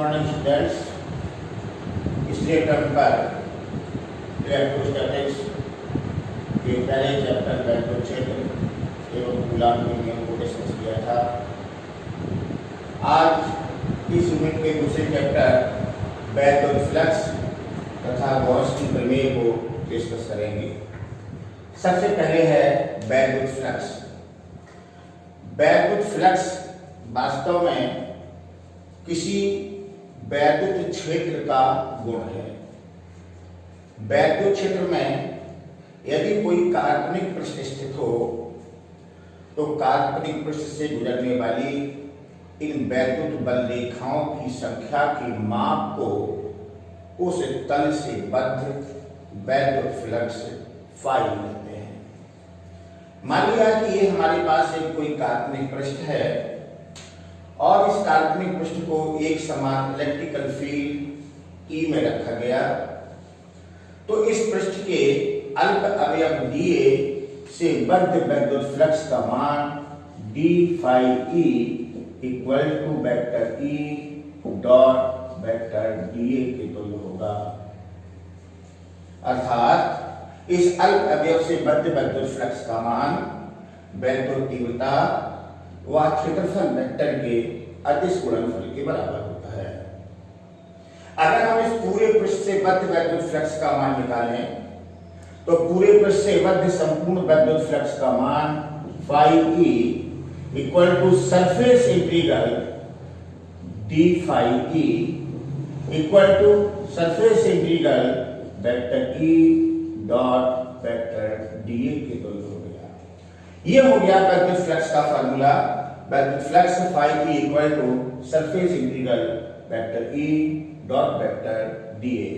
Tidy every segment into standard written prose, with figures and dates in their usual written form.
Morning students. पिछले term पर electrostatics के पहले चैप्टर वैक्यूम क्षेत्र एवं कूलाम के नियम को डिस्कस किया था। आज इस यूनिट के दूसरे चैप्टर वैक्यूम फ्लक्स तथा गॉस की प्रमेय को डिस्कस करेंगे। सबसे पहले है वैक्यूम फ्लक्स। वैद्युत फ्लक्स वास्तव में किसी वैद्युत क्षेत्र का गुण है। वैद्युत क्षेत्र में यदि कोई काल्पनिक पृष्ठ स्थित हो तो काल्पनिक पृष्ठ से गुजरने वाली इन वैद्युत बल रेखाओं की संख्या के माप को उस तल से बद्ध वैद्युत फ्लक्स फाई कहते हैं। मान लिया कि ये हमारे पास एक कोई काल्पनिक पृष्ठ है और इस काल्पनिक पृष्ठ को एक समान इलेक्ट्रिकल फील्ड ई में रखा गया, तो इस पृष्ठ के अल्प अवयव डीए से बद्ध वैद्युत फ्लक्स का मान d phi E equal to vector E dot vector dA के तुल्य होगा। अर्थात इस अल्प अवयव से बद्ध वैद्युत फ्लक्स का मान वैद्युत तीव्रता व क्षेत्रफल वेक्टर के अदिश गुणनफल के बराबर होता है। अगर हम इस पूरे पृष्ठ से बद्ध वैद्युत फ्लक्स का मान निकालें तो पूरे पृष्ठ से बद्ध संपूर्ण वैद्युत फ्लक्स का मान phi E equal to surface integral d phi E equal to surface integral vector E dot vector dA के तुल्य हो गया। ये हो गया वैद्युत फ्लक्स का फार्मूला। वैद्युत flux phi E equal to surface integral vector E dot vector dA.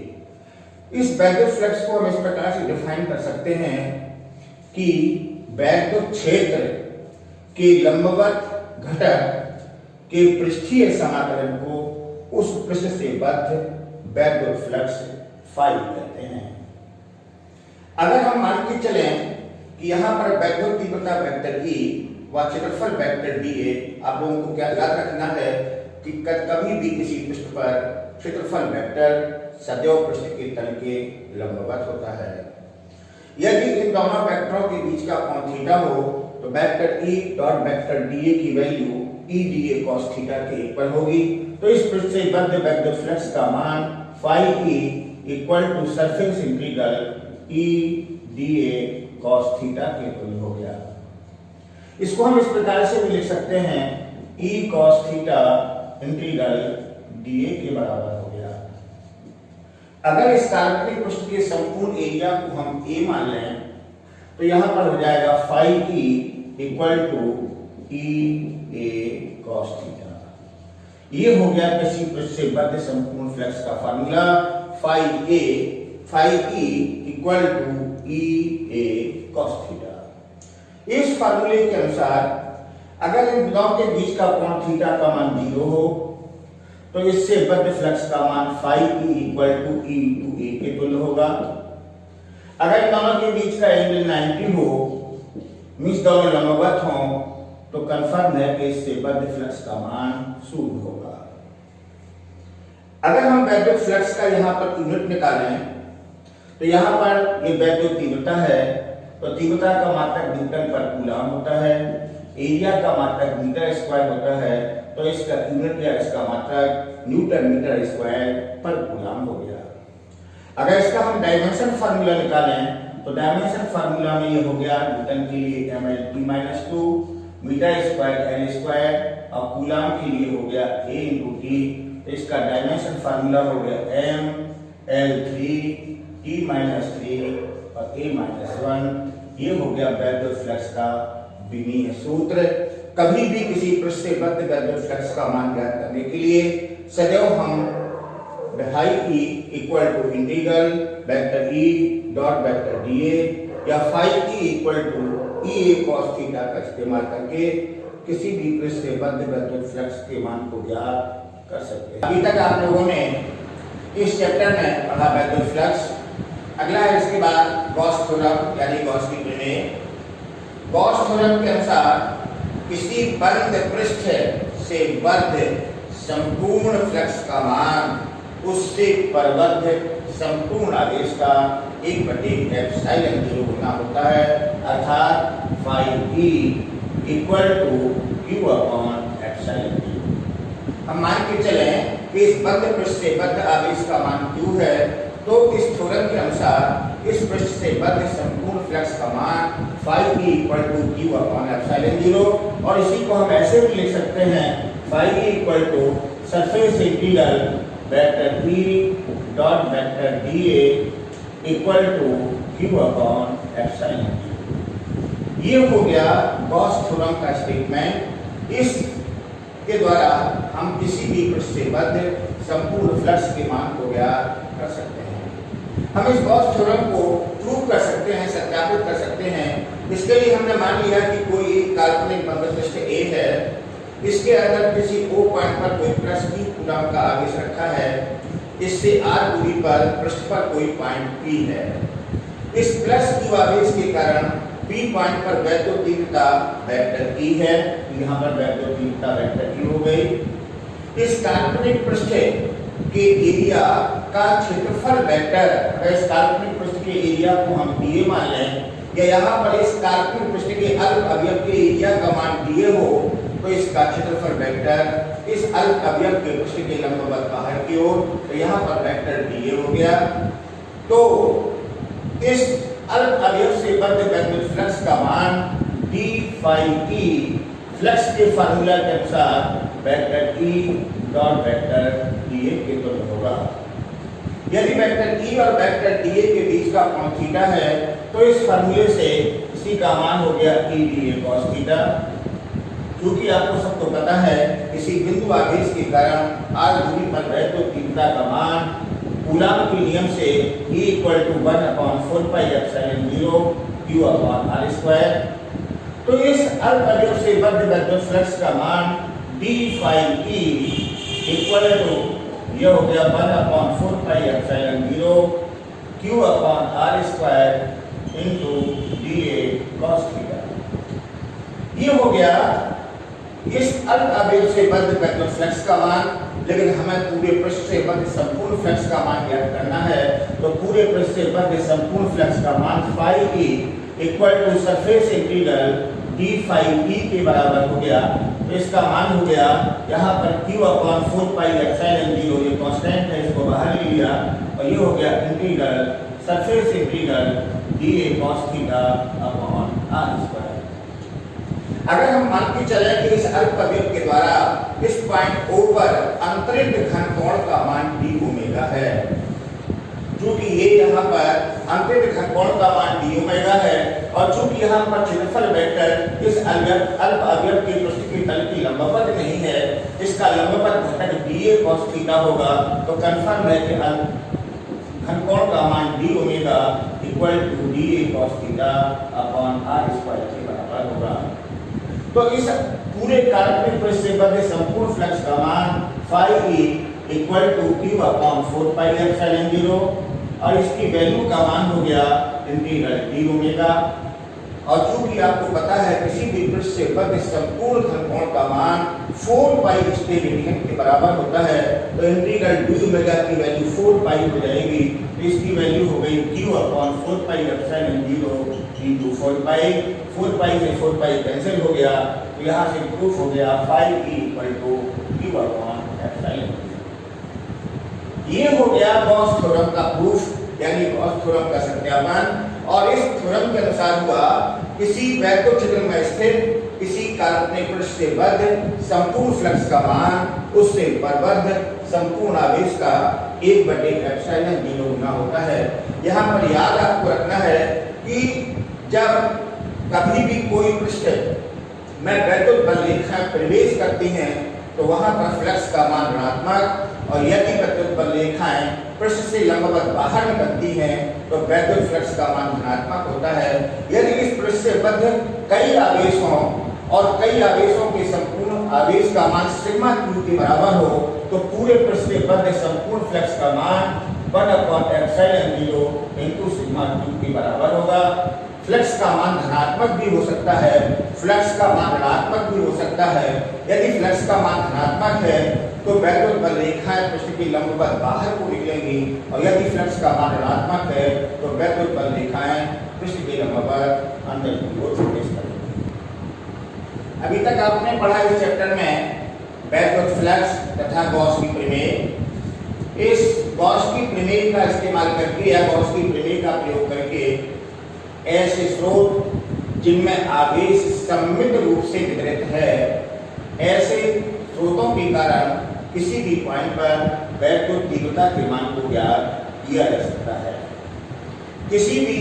इस वैद्युत फ्लक्स को हम इस प्रकार से डिफाइन कर सकते हैं कि वैद्युत क्षेत्र के लंबवत घटक के पृष्ठीय समाकलन को उस पृष्ठ से बद्ध वैद्युत फ्लक्स फाई कहते हैं। अगर हम मान के चलें कि यहाँ पर वैद्युत तीव्रता वेक्टर ई व क्षेत्रफल वेक्टर डीए, आप लोगों को क्या याद रखना है कि कभी भी किसी पृष्ठ पर क्षेत्रफल वेक्टर सदैव पृष्ठ के तल के लंबवत होता है। यदि इन दोनों वेक्टरों के बीच का कोण थीटा हो तो vector E dot vector DA की वैल्यू ई डीए कॉस थीटा के इक्वल होगी। तो इस पृष्ठ से बद्ध वैद्युत फ्लक्स का मान phi E equal to surface integral E dA cos theta के तुल्य हो गया। इसको हम इस प्रकार से भी लिख सकते हैं E cos theta integral DA के बराबर हो गया। अगर इस काल्पनिक पृष्ठ के संपूर्ण एरिया को हम ए मान लें तो यहां पर हो जाएगा phi E equal to E A cos theta. ये हो गया किसी पृष्ठ से बद्ध संपूर्ण फ्लक्स का formula phi E equal to E A cos theta. इस फार्मूले के अनुसार अगर इन दोनों के बीच का कोण थीटा का मान 0 हो तो इससे बद्ध फ्लक्स का मान phi E equal to E to A के तुल्य होगा। अगर इन दोनों के बीच का एंगल 90 हो, मींस दोनों लंबवत हों, तो कंफर्म है कि इससे बद्ध फ्लक्स का मान 0 होगा। अगर हम वैद्युत फ्लक्स का यहाँ पर यूनिट निकालें तो यहाँ पर ये वैद्युत तीव्रता है, तो तीव्रता का मात्रक न्यूटन पर कूलाम होता है, एरिया का मात्रक मीटर स्क्वायर होता है, तो इसका यूनिट या इसका मात्रक न्यूटन मीटर स्क्वायर पर कूलाम हो गया। अगर इसका हम डायमेंशन फार्मूला निकालें तो डायमेंशन फार्मूला में ये हो गया न्यूटन के लिए mL/t-2, metre square L square और कूलाम के लिए हो गया A/t। तो इसका डायमेंशन फार्मूला हो गया mL/3t-3 और A-1। ये हो गया वैद्युत फ्लक्स का विमीय सूत्र। कभी भी किसी पृष्ठ से बद्ध वैद्युत फ्लक्स का मान ज्ञात करने के लिए सदैव हम phi E equal to integral vector E dot vector dA या phi E equal to E A cos theta का इस्तेमाल करके किसी भी पृष्ठ से बद्ध वैद्युत फ्लक्स के मान को ज्ञात कर सकते हैं। अभी तक आप लोगों ने इस चैप्टर में पढ़ा वैद्युत फ्लक्स। अगला है इसके बाद गॉस थ्योरम यानी गॉस की प्रमेय। गॉस थ्योरम के अनुसार किसी बंद पृष्ठ से बद्ध संपूर्ण फ्लक्स का मान उससे परबद्ध संपूर्ण आवेश का 1/ε0 गुना होता है, अर्थात phi E equal to Q upon ε0। हम मान के चलें कि इस बद्ध पृष्ठ से बद्ध आवेश का मान Q है, तो इस थ्योरम के अनुसार इस पृष्ठ से बद्ध संपूर्ण फ्लक्स का मान phi E equal to Q upon ε0, और इसी को हम ऐसे भी लिख सकते हैं phi E equal to surface integral vector E dot vector dA equal to Q upon ε0। ये हो गया गॉस थ्योरम का स्टेटमेंट। इस के द्वारा हम किसी भी पृष्ठ से बद्ध संपूर्ण फ्लक्स के मान को ज्ञात कर सकते हैं। हम इस गॉस थ्योरम को प्रूव कर सकते हैं, सत्यापित कर सकते हैं। इसके लिए हमने मान लिया कि कोई काल्पनिक बंद पृष्ठ A है, इसके अंदर किसी O पॉइंट पर कोई प्लस Q कूलम का आवेश रखा है, इससे R दूरी पर पृष्ठ पर कोई पॉइंट P है। इस प्लस Q आवेश के कारण P पॉइंट पर वैद्युत तीव्रता वेक्टर E है, यहाँ पर वैद्युत तीव्रता वेक्टर E हो गई। इस काल्पनिक पृष्ठ के एरिया का क्षेत्रफल वेक्टर, अगर इस काल्पनिक पृष्ठ के एरिया को हम dA मान लें, या यहाँ पर इस काल्पनिक पृष्ठ के अल्प अवयव के एरिया का मान dA हो, तो इसका क्षेत्रफल वेक्टर इस अल्प अवयव के पृष्ठ के लंबवत बाहर की ओर, तो यहाँ पर वेक्टर dA हो गया। तो इस अल्प अवयव से बद्ध वैद्युत फ्लक्स का मान d phi E फ्लक्स के फार्मूला के अनुसार vector E dot vector dA के तुल्य होगा। यदि वेक्टर E और वेक्टर dA के बीच का कोण थीटा है, तो इस फार्मूले से इसी का मान हो गया E dA cos थीटा। क्योंकि आपको सबको पता है किसी बिंदु आवेश के कारण r दूरी पर वैद्युत तीव्रता का मान कूलॉम के नियम से E equal to 1/4πε0 Q upon r²। तो इस अल्प अवयव से बद्ध वैद्युत फ्लक्स का मान d phi E equal to यह हो गया 1/4πε0 Q upon r² into dA cos theta. ये हो गया इस अल्प अवयव से बद्ध वैद्युत फ्लक्स का मान। लेकिन हमें पूरे पृष्ठ से बद्ध संपूर्ण फ्लक्स का मान ज्ञात करना है, तो पूरे पृष्ठ से बद्ध संपूर्ण फ्लक्स का मान phi E equal to surface integral d phi E के बराबर हो गया। तो इसका मान हो गया यहाँ पर Q अपॉन 4πε0, ये कांस्टेंट है, इसको बाहर ले लिया, और ये हो गया integral surface integral dA cos theta upon r²। अगर हम मान के चले कि इस अल्प अवयव के द्वारा इस पॉइंट O पर अंतरिक्ष घन कोण का मान d ओमेगा है, क्योंकि ये यहाँ पर अंतरिक्ष घन कोण का मान d ओमेगा है, और चूंकि यहाँ पर क्षेत्रफल वेक्टर इस अल्प अवयव के पृष्ठ के तल की लंबवत नहीं है, इसका लंबवत घटक dA cos थीटा होगा। तो कंफर्म है कि घन कोण का मान d omega equal to dA cos theta upon r² के बराबर होगा। तो इस पूरे काल्पनिक पृष्ठ से बद्ध संपूर्ण फ्लक्स का मान phi E equal to Q upon 4πε0, और इसकी वैल्यू का मान हो गया इंटीग्रल d ओमेगा। और चूंकि आपको पता है किसी भी पृष्ठ से बद्ध संपूर्ण घन कोण का मान 4π स्टेरेडियन के बराबर होता है, तो इंटीग्रल d ओमेगा की वैल्यू 4π हो जाएगी। तो इसकी वैल्यू हो गई Q अपॉन 4πε0 इंटू 4π। 4π से 4π कैंसिल हो गया, तो यहाँ से प्रूफ हो गया phi E equal to Q upon ε0। ये हो गया गॉस थ्योरम का प्रूफ, यानी गॉस थ्योरम का सत्यापन। और इस थ्योरम के अनुसार हुआ किसी वैद्युत क्षेत्र में स्थित किसी काल्पनिक पृष्ठ से बद्ध संपूर्ण फ्लक्स का मान उससे परबद्ध संपूर्ण आवेश का 1/ε0 गुना होता है। यहाँ पर याद आपको रखना है कि जब कभी भी कोई पृष्ठ में वैद्युत बल रेखाएं प्रवेश करती हैं, तो वहां पर फ्लक्स का मान ऋणात्मक, और यदि वैद्युत बल रेखाएं पृष्ठ से लंबवत बाहर निकलती हैं, तो वैद्युत फ्लक्स का मान धनात्मक होता है। यदि इस पृष्ठ से बद्ध कई आवेशों और कई आवेशों के संपूर्ण आवेश का मान सिग्मा Q के बराबर हो, तो पूरे पृष्ठ से बद्ध संपूर्ण फ्लक्स का मान 1/ε0 इंटू सिग्मा Q के बराबर होगा। फ्लक्स का मान धनात्मक भी हो सकता है, फ्लक्स का मान ऋणात्मक भी हो सकता है। यदि फ्लक्स का मान धनात्मक है तो वैद्युत बल रेखाएं पृष्ठ की लंबवत बाहर को निकलेंगी, और यदि फ्लक्स का मान ऋणात्मक है तो वैद्युत बल रेखाएं पृष्ठ की लंबवत अंदर की ओर प्रवेश करेंगी। अभी तक आपने पढ़ा इस चैप्टर में वैद्युत फ्लक्स तथा गॉस की प्रमेय। इस गॉस की प्रमेय का इस्तेमाल करके या गॉस की प्रमेय का प्रयोग करके ऐसे स्रोत जिनमें आवेश सममित रूप से वितरित है, ऐसे स्रोतों के कारण किसी भी पॉइंट पर वैद्युत तीव्रता के मान को ज्ञात किया जा सकता है। किसी भी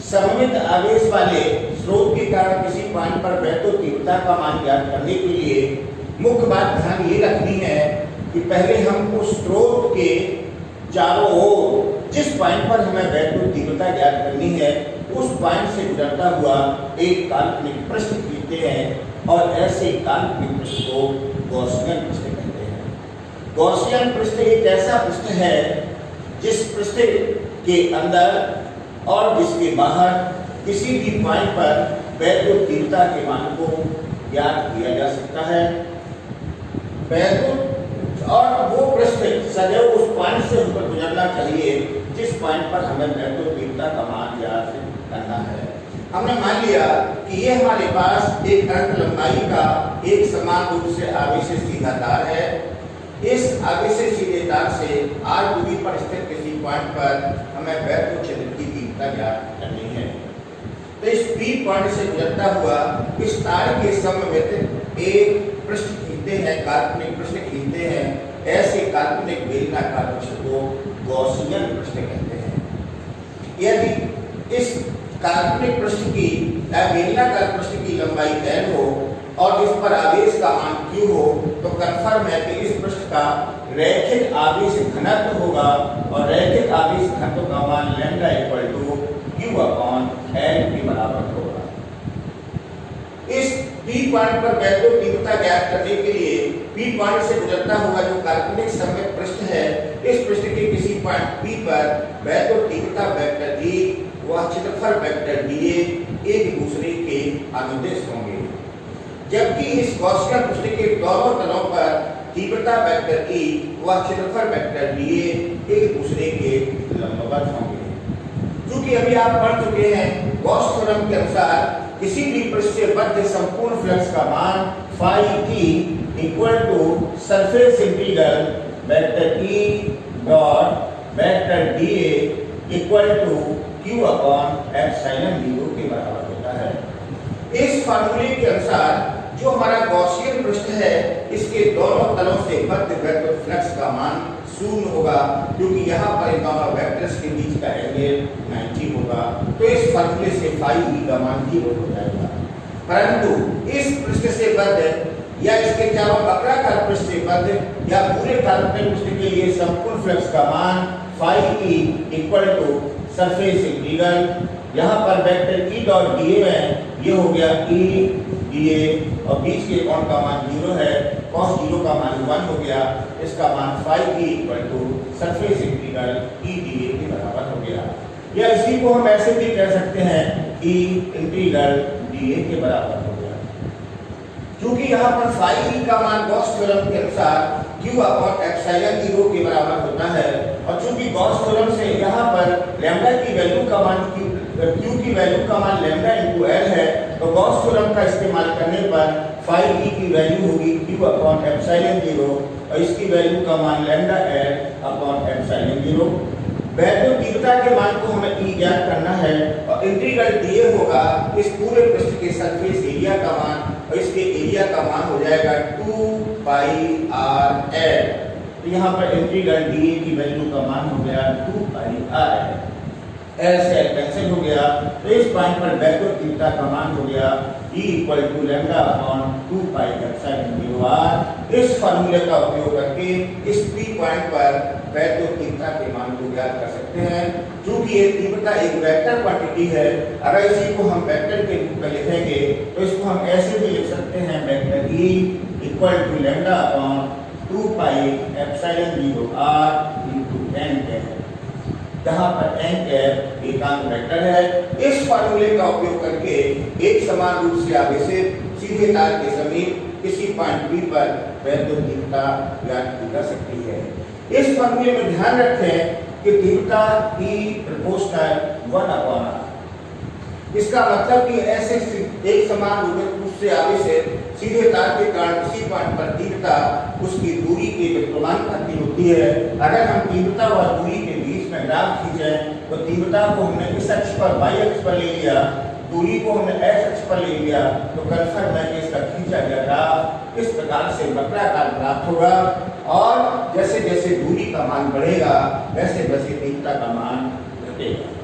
सममित आवेश वाले स्रोत के कारण किसी पॉइंट पर वैद्युत तीव्रता का मान ज्ञात करने के लिए मुख्य बात ध्यान ये रखनी है कि पहले हम उस स्रोत के चारों ओर जिस पॉइंट पर हमें वैद्युत तीव्रता ज्ञात करनी है उस पॉइंट से गुजरता हुआ एक काल्पनिक पृष्ठ खींचते हैं, और ऐसे काल्पनिक पृष्ठ को गॉसियन पृष्ठ कहते हैं। गॉसियन पृष्ठ एक ऐसा पृष्ठ है जिस पृष्ठ के अंदर और जिसके बाहर किसी भी पॉइंट पर वैद्युत तीव्रता के मान को ज्ञात किया जा सकता है। वैद्युत और वो पृष्ठ सदैव उस पॉइंट से होकर गुजरना चाहिए जिस पॉइंट पर हमें वैद्युत तीव्रता का मान ज्ञात करना है। हमने मान लिया कि ये हमारे पास एक अनंत लंबाई का एक समान रूप से आवेशित सीधा तार है। इस आवेशित सीधे तार से r दूरी पर स्थित किसी पॉइंट पर हमें वैद्युत क्षेत्र की तीव्रता ज्ञात करनी है। तो इस P पॉइंट से गुजरता हुआ इस तार के सममित एक पृष्ठ खींचते हैं, काल्पनिक पृष्ठ खींचते हैं। ऐसे काल्पनिक बेलनाकार पृष्ठ को गॉसियन पृष्ठ कहते हैं। यदि इस काल्पनिक पृष्ठ की या बेलनाकार पृष्ठ की लंबाई n हो और इस पर आवेश का मान q हो तो कन्फर्म है कि इस पृष्ठ का रैखिक आवेश घनत्व होगा, और रैखिक आवेश घनत्व का मान लैम्डा इक्वल टू q/L के बराबर होगा। इस P पॉइंट पर वैद्युत तीव्रता ज्ञात करने के लिए P पॉइंट से गुजरता हुआ जो काल्पनिक सममित पृष्ठ है, इस पृष्ठ के किसी पॉइंट P पर वैद्युत तीव्रता वेक्टर E व क्षेत्रफल वेक्टर dA एक दूसरे के अनुदिश होंगे, जबकि इस गॉसियन पृष्ठ के दोनों तलों पर तीव्रता वेक्टर E व क्षेत्रफल वेक्टर dA एक दूसरे के लंबवत होंगे। क्योंकि अभी आप पढ़ चुके हैं गॉस थ्योरम के अनुसार किसी भी पृष्ठ से बद्ध संपूर्ण फ्लक्स का मान phi E equal to surface integral vector E dot vector dA equal to q/ε0 के बराबर होता है। इस फार्मूले के अनुसार जो हमारा गॉसियन पृष्ठ है इसके दोनों तलों से बद्ध वैद्युत फ्लक्स का मान 0 होगा, क्योंकि यहाँ पर इन दोनों वेक्टर्स के बीच का एंगल 90 होगा। तो इस फार्मूले से phi E का मान 0 हो जाएगा। परंतु इस पृष्ठ से बद्ध या इसके चारों वक्राकार पृष्ठ से बद्ध या पूरे काल्पनिक पृष्ठ के लिए संपूर्ण फ्लक्स का मान phi E equal to surface integral, यहाँ पर वेक्टर E डॉट dA में ये हो गया E dA और बीच के कोण का मान 0 है, cos 0 का मान 1 हो गया, इसका मान phi E equal to surface integral E dA के बराबर हो गया। या इसी को हम ऐसे भी कह सकते हैं E इंटीग्रल dA के बराबर हो गया। क्योंकि यहाँ पर phi E का मान गॉस थ्योरम के अनुसार q/ε0 के बराबर होता है, और चूंकि गॉस थ्योरम से यहाँ पर लैम्डा की वैल्यू का मान q की वैल्यू का मान लैम्डा इनटू L है, तो गॉस थ्योरम का इस्तेमाल करने पर phi E की वैल्यू होगी q/ε0 और इसकी वैल्यू का मान लैम्डा L/ε0। वैद्युत तीव्रता के मान को हमें E ज्ञात करना है, और इंटीग्रल dA होगा इस पूरे पृष्ठ के सरफेस एरिया का मान, और इसके एरिया का मान हो जाएगा 2πrL। तो यहाँ पर इंटीग्रल dA की वैल्यू का मान हो गया 2πrL। L से L कैंसिल हो गया, तो इस पॉइंट पर वैद्युत तीव्रता का मान हो गया E इक्वल टू λ/2πε0r। इस फार्मूले का उपयोग करके इस P पॉइंट पर वैद्युत तीव्रता के मान को ज्ञात कर सकते हैं। क्योंकि ये तीव्रता एक वेक्टर क्वांटिटी है, अगर इसी को हम वेक्टर के रूप में लिखेंगे तो इसको हम ऐसे भी लिख सकते हैं vector E equal to λ/2πε0r × n। जहां पर n कैप एकांक वेक्टर है। इस फार्मूले का उपयोग करके एक समान रूप से आवेशित सीधे तार के समीप किसी पॉइंट P पर वैद्युत तीव्रता ज्ञात की जा सकती है। इस फार्मूले में ध्यान रखें कि तीव्रता E प्रोपोर्शनल 1/r। इसका मतलब कि ऐसे एक समान रूप से आवेशित सीधे तार के कारण किसी पॉइंट पर तीव्रता उसकी दूरी के व्यक्तमानुपाती होती है। अगर हम तीव्रता व दूरी के बीच में ग्राफ खींचें तो तीव्रता को हमने इस अक्ष पर y अक्ष पर ले लिया, दूरी को हमने x अक्ष पर ले लिया, तो कर्सर में इसका खींचा गया ग्राफ इस प्रकार से वक्राकार प्राप्त होगा। और जैसे जैसे दूरी का मान बढ़ेगा वैसे वैसे तीव्रता का मान घटेगा।